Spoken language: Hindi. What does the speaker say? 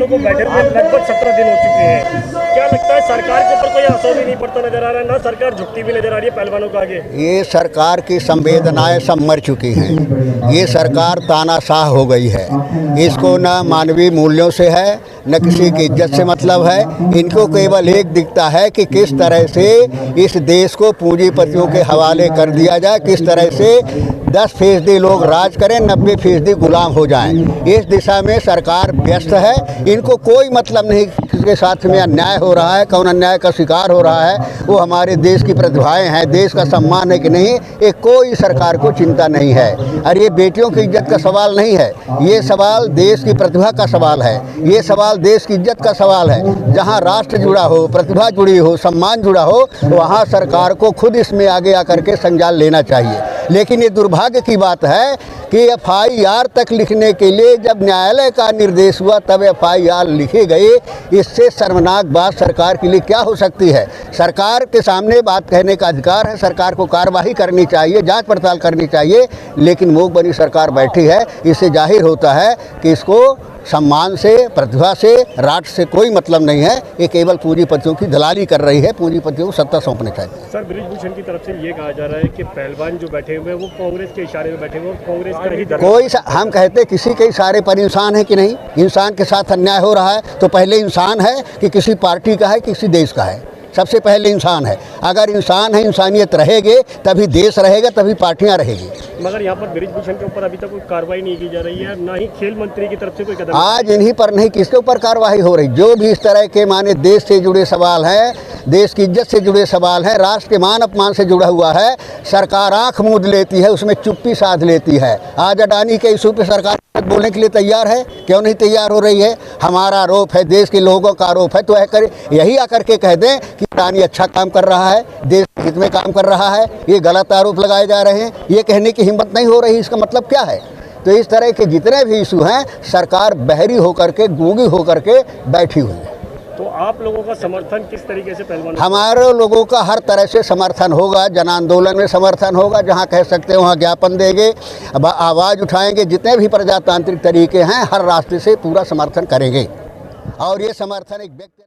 को बैठे हुए लगभग 17 दिन हो चुके हैं। क्या लगता है सरकार के ऊपर कोई असर भी नहीं पड़ता नजर आ रहा है, ना सरकार झुकती भी नजर आ रही है पहलवानों को आगे? ये सरकार की संवेदनाएं सब मर चुकी हैं। ये सरकार तानाशाह हो गई है। इसको न मानवीय मूल्यों से है, न किसी की इज्जत से मतलब है। इनको केवल एक दिखता है कि किस तरह से इस देश को पूंजीपतियों के हवाले कर दिया जाए, किस तरह से 10% लोग राज करें, 90% गुलाम हो जाएं। इस दिशा में सरकार व्यस्त है। इनको कोई मतलब नहीं किसके साथ में अन्याय हो रहा है, कौन अन्याय का शिकार हो रहा है, वो हमारे देश की प्रतिभाएं हैं, देश का सम्मान है कि नहीं, ये कोई सरकार को चिंता नहीं है। और ये बेटियों की इज्जत का सवाल नहीं है, ये सवाल देश की प्रतिभा का सवाल है, ये सवाल देश की इज्जत का सवाल है। जहाँ राष्ट्र जुड़ा हो, प्रतिभा जुड़ी हो, सम्मान जुड़ा हो, वहाँ सरकार को खुद इसमें आगे आकर के संज्ञान लेना चाहिए। लेकिन ये दुर्भाग्य की बात है कि FIR तक लिखने के लिए जब न्यायालय का निर्देश हुआ तब FIR लिखे गए। इससे शर्मनाक बात सरकार के लिए क्या हो सकती है? सरकार के सामने बात कहने का अधिकार है, सरकार को कार्रवाई करनी चाहिए, जांच पड़ताल करनी चाहिए, लेकिन मूक बनी सरकार बैठी है। इससे जाहिर होता है कि इसको सम्मान से, प्रतिभा से, राष्ट्र से कोई मतलब नहीं है। ये केवल पूंजीपतियों की दलाली कर रही है, पूंजीपतियों को सत्ता सौंपनी चाहिए। सर, बृजभूषण की तरफ से ये कहा जा रहा है कि पहलवान जो बैठे हुए हैं वो कांग्रेस के इशारे में बैठे हुए हैं, कांग्रेस का ही कोई हम कहते किसी के इशारे पर इंसान है कि नहीं? इंसान के साथ अन्याय हो रहा है तो पहले इंसान है कि किसी पार्टी का है, किसी देश का है? सबसे पहले इंसान है। अगर इंसान है, इंसानियत रहेगी तभी देश रहेगा, तभी पार्टियां रहेगी। मगर यहाँ पर बृजभूषण के ऊपर अभी तक कोई कार्रवाई नहीं की जा रही है, ना ही खेल मंत्री की तरफ से कोई कदम। आज इन्हीं पर नहीं, किसके ऊपर कार्रवाई हो रही? जो भी इस तरह के माने देश से जुड़े सवाल हैं, देश की इज्जत से जुड़े सवाल हैं, राष्ट्र के मान अपमान से जुड़ा हुआ है, सरकार आंख मूंद लेती है, उसमें चुप्पी साध लेती है। आज अडानी के इशू पे सरकार बोलने के लिए तैयार है, क्यों नहीं तैयार हो रही है? हमारा आरोप है, देश के लोगों का आरोप है, तो यही आकर के कह दें कि अडानी अच्छा काम कर रहा है, देश के हित में काम कर रहा है। ये गलत आरोप लगाए जा रहे हैं, ये कहने की हिम्मत नहीं हो रही। इसका मतलब क्या है? तो इस तरह के जितने भी इशू हैं, सरकार बहरी होकर के, गूंगी होकर के बैठी हुई है। तो आप लोगों का समर्थन किस तरीके से पहलवान? हमारे लोगों का हर तरह से समर्थन होगा, जन आंदोलन में समर्थन होगा, जहां कह सकते हैं वहां ज्ञापन देंगे, आवाज़ उठाएंगे, जितने भी प्रजातांत्रिक तरीके हैं हर रास्ते से पूरा समर्थन करेंगे। और ये समर्थन एक व्यक्ति